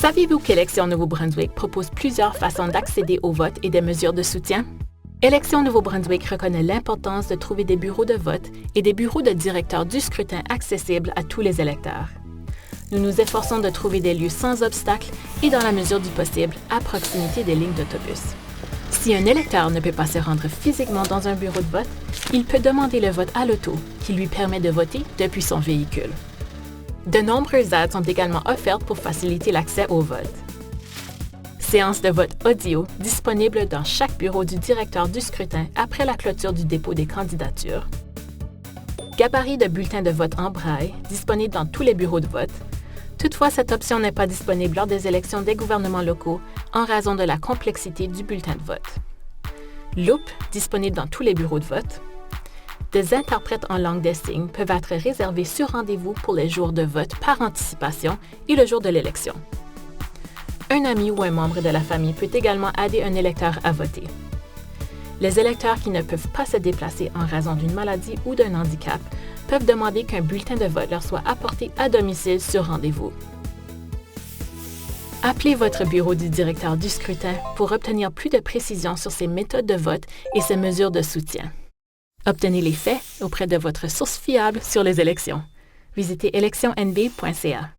Saviez-vous qu'Élections Nouveau-Brunswick propose plusieurs façons d'accéder au vote et des mesures de soutien? Élections Nouveau-Brunswick reconnaît l'importance de trouver des bureaux de vote et des bureaux de directeurs du scrutin accessibles à tous les électeurs. Nous nous efforçons de trouver des lieux sans obstacles et, dans la mesure du possible, à proximité des lignes d'autobus. Si un électeur ne peut pas se rendre physiquement dans un bureau de vote, il peut demander le vote à l'auto, qui lui permet de voter depuis son véhicule. De nombreuses aides sont également offertes pour faciliter l'accès au vote. Séance de vote audio disponible dans chaque bureau du directeur du scrutin après la clôture du dépôt des candidatures. Gabarit de bulletins de vote en braille disponible dans tous les bureaux de vote. Toutefois, cette option n'est pas disponible lors des élections des gouvernements locaux en raison de la complexité du bulletin de vote. Loupe disponible dans tous les bureaux de vote. Des interprètes en langue des signes peuvent être réservés sur rendez-vous pour les jours de vote par anticipation et le jour de l'élection. Un ami ou un membre de la famille peut également aider un électeur à voter. Les électeurs qui ne peuvent pas se déplacer en raison d'une maladie ou d'un handicap peuvent demander qu'un bulletin de vote leur soit apporté à domicile sur rendez-vous. Appelez votre bureau du directeur du scrutin pour obtenir plus de précisions sur ces méthodes de vote et ces mesures de soutien. Obtenez les faits auprès de votre source fiable sur les élections. Visitez électionsnb.ca.